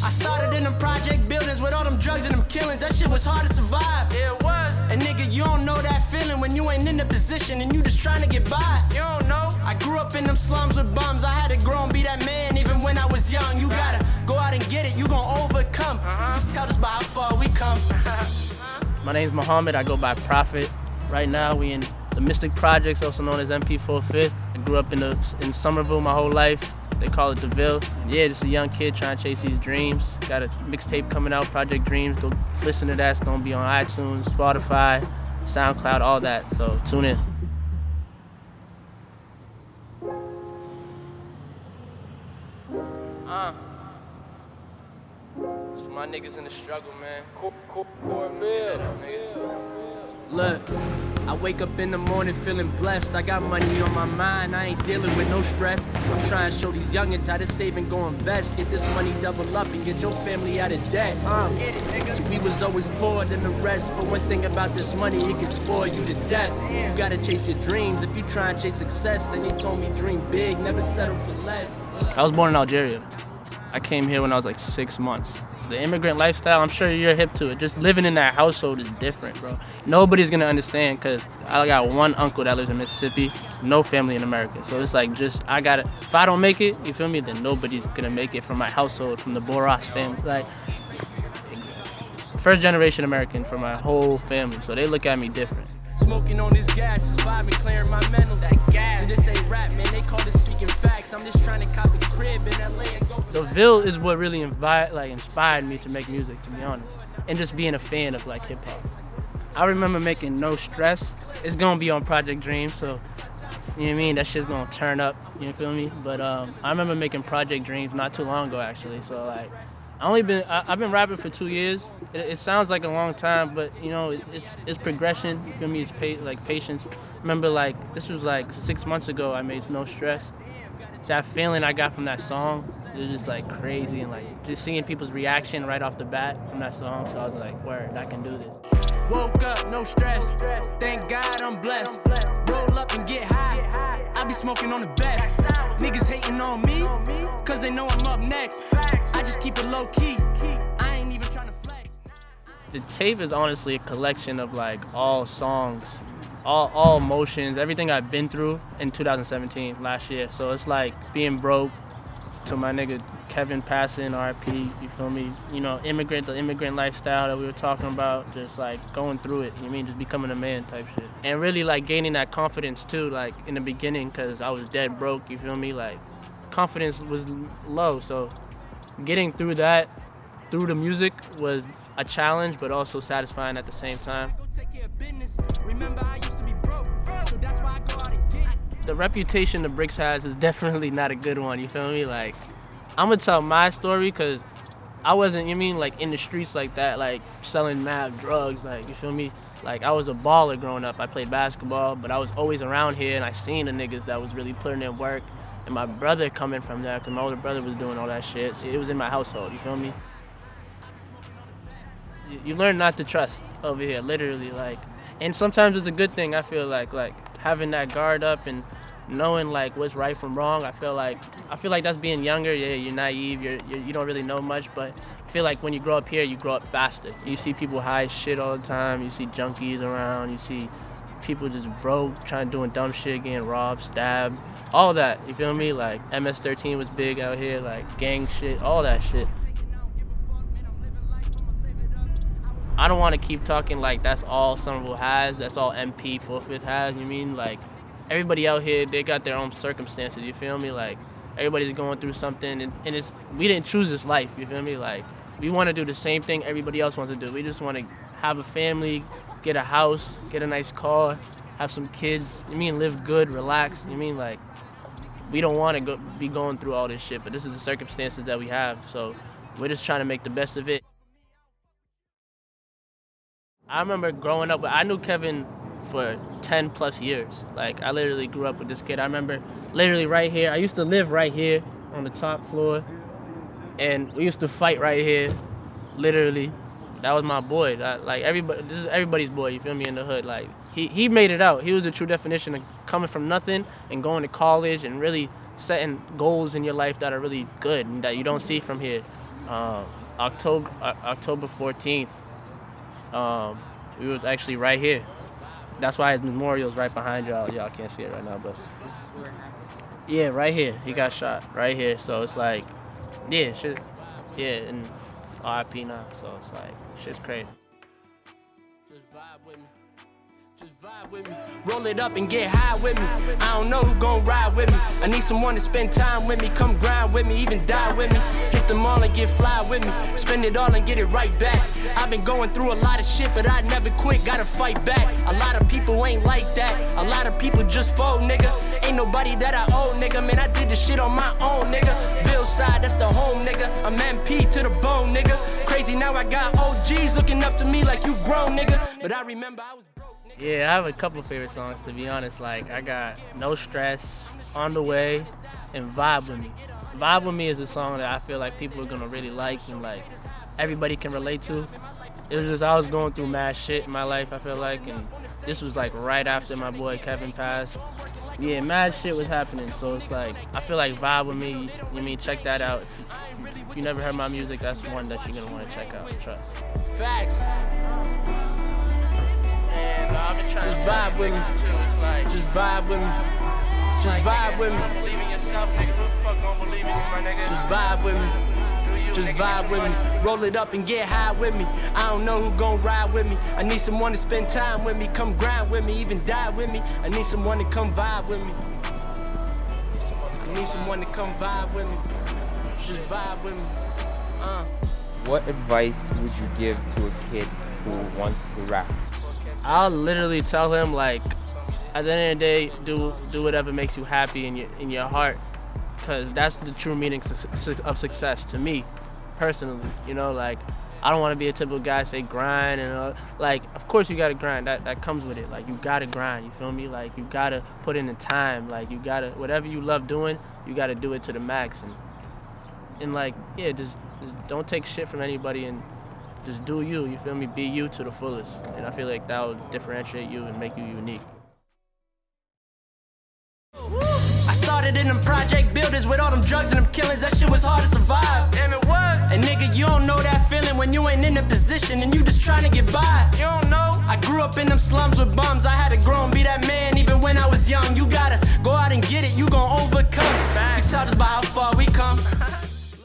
I started in them project buildings with all them drugs and them killings. That shit was hard to survive. Yeah, it was. And nigga, you don't know that feeling when you ain't in the position and you just trying to get by. You don't know. I grew up in them slums with bums. I had to grow and be that man even when I was young. You gotta go out and get it. You gon' overcome. You can tell us by how far we come. My name's Muhammad. I go by Prophet. Right now, we in the Mystic Projects, also known as MP 4/5. I grew up in Somerville my whole life. They call it the Ville. Yeah, just a young kid trying to chase these dreams. Got a mixtape coming out, Project Dreams. Go listen to that. It's gonna be on iTunes, Spotify, SoundCloud, all that. So tune in. It's for my niggas in the struggle, man. Look, I wake up in the morning feeling blessed. I got money on my mind, I ain't dealing with no stress. I'm trying to show these youngins how to save and go invest. Get this money double up and get your family out of debt. See, we was always poorer than the rest, but one thing about this money, it can spoil you to death. You gotta chase your dreams. If you try and chase success, then they told me dream big, never settle for less. I was born in Algeria. I came here when I was like 6 months. So the immigrant lifestyle, I'm sure you're hip to it. Just living in that household is different, bro. Nobody's gonna understand because I got one uncle that lives in Mississippi, no family in America. So it's like if I don't make it, you feel me, then nobody's gonna make it from my household, from the Boras family. Like, first generation American for my whole family. So they look at me different. Smoking on this gas, just vibing, clearing my mental. That gas. So this ain't rap, man. They call this speaking facts. I'm just trying to cop a crib in LA and go. The Ville is what really inspired me to make music, to be honest, and just being a fan of like hip hop. I remember making No Stress. It's gonna be on Project Dream, so you know what I mean. That shit's gonna turn up. You feel me? But I remember making Project Dreams not too long ago, actually. So like, I've been rapping for 2 years. It sounds like a long time, but you know, it's progression. You feel me? It's patience. Remember, like, this was like 6 months ago. I made No Stress. That feeling I got from that song is just like crazy, and like just seeing people's reaction right off the bat from that song. So I was like, word, I can do this. Woke up, no stress. Thank God I'm blessed. Roll up and get high. I be smoking on the best. Niggas hating on me, cause they know I'm up next. I just keep it low key. I ain't even trying to flex. The tape is honestly a collection of like all songs, all emotions, everything I've been through in 2017, last year. So it's like being broke, to my nigga Kevin passing, RIP, you feel me? You know, the immigrant lifestyle that we were talking about, just like going through it, you mean, just becoming a man type shit. And really like gaining that confidence too, like in the beginning, cause I was dead broke, you feel me? Like confidence was low, so getting through that, through the music was a challenge, but also satisfying at the same time. The reputation the Bricks has is definitely not a good one, you feel me? Like, I'm gonna tell my story because I wasn't, you mean, like in the streets like that, like selling mad drugs, like, you feel me? Like, I was a baller growing up. I played basketball, but I was always around here and I seen the niggas that was really putting in work. And my brother coming from that, because my older brother was doing all that shit. See, it was in my household, you feel me? You learn not to trust over here, literally, like, and sometimes it's a good thing, I feel like having that guard up and knowing like what's right from wrong. I feel like that's being younger. Yeah, you're naive, you don't really know much, but I feel like when you grow up here, you grow up faster. You see people hide shit all the time, you see junkies around, you see people just broke, doing dumb shit, getting robbed, stabbed, all that, you feel me? Like MS-13 was big out here, like gang shit, all that shit. I don't want to keep talking like that's all Somerville has, that's all MP 4/5 has, you mean? Like, everybody out here, they got their own circumstances, you feel me? Like, everybody's going through something, and we didn't choose this life, you feel me? Like, we want to do the same thing everybody else wants to do. We just want to have a family, get a house, get a nice car, have some kids, you mean, live good, relax, you mean? Like, we don't want to be going through all this shit, but this is the circumstances that we have, so we're just trying to make the best of it. I remember growing up, I knew Kevin for 10 plus years. Like, I literally grew up with this kid. I remember literally right here. I used to live right here on the top floor, and we used to fight right here, literally. That was my boy. This is everybody's boy, you feel me, in the hood. Like, he made it out. He was the true definition of coming from nothing and going to college and really setting goals in your life that are really good and that you don't see from here. October 14th. We was actually right here. That's why his memorial's right behind y'all. Y'all can't see it right now, but This is where it happened. yeah, right here. He got shot right here. So it's like, yeah, shit. Yeah, and RIP now. So it's like, shit's crazy. Just vibe with me. Just vibe with me. Roll it up and get high with me. I don't know who gon' ride with me. I need someone to spend time with me. Come grind with me, even die with me. Hit them all and get fly with me. Spend it all and get it right back. I've been going through a lot of shit, but I never quit. Gotta fight back. A lot of people ain't like that. A lot of people just fold, nigga. Ain't nobody that I owe, nigga. Man, I did this shit on my own, nigga. Ville side, that's the home, nigga. I'm MP to the bone, nigga. Crazy now I got OGs looking up to me like you grown, nigga. But I remember I was broke. Yeah, I have a couple favorite songs, to be honest. Like, I got No Stress, On the Way, and Vibe With Me. Vibe With Me is a song that I feel like people are gonna really like and like everybody can relate to. It was just, I was going through mad shit in my life, I feel like, and this was like right after my boy Kevin passed. Yeah, mad shit was happening, so it's like, I feel like Vibe With Me, you mean, check that out. If you never heard my music, that's one that you're gonna wanna check out, trust. Facts. And I've been trying Just to vibe with me. too. It's like, Just vibe with me. Just vibe with me. don't believe in yourself, nigga. Who the fuck don't believe in you, my nigga? Just vibe with me. Just vibe with me. Roll it up and get high with me. I don't know who gon' ride with me. I need someone to spend time with me. Come grind with me, even die with me. I need someone to come vibe with me. I need someone to come vibe with me. Just vibe with me. What advice would you give to a kid who wants to rap? I'll literally tell him, like, at the end of the day, do whatever makes you happy in your heart, because that's the true meaning of success to me, personally. You know, like, I don't want to be a typical guy say grind and like, of course you gotta grind. That comes with it. Like, you gotta grind. You feel me? Like, you gotta put in the time. Like, you gotta, whatever you love doing, you gotta do it to the max. And like, yeah, just don't take shit from anybody and just do you. You feel me? Be you to the fullest. And I feel like that will differentiate you and make you unique. I started in them project buildings with all them drugs and them killings. That shit was hard to survive. Damn it, what? And nigga, you don't know that feeling when you ain't in the position and you just trying to get by. You don't know? I grew up in them slums with bums. I had to grow and be that man even when I was young. You gotta go out and get it. You gon' overcome. You can tell just by how far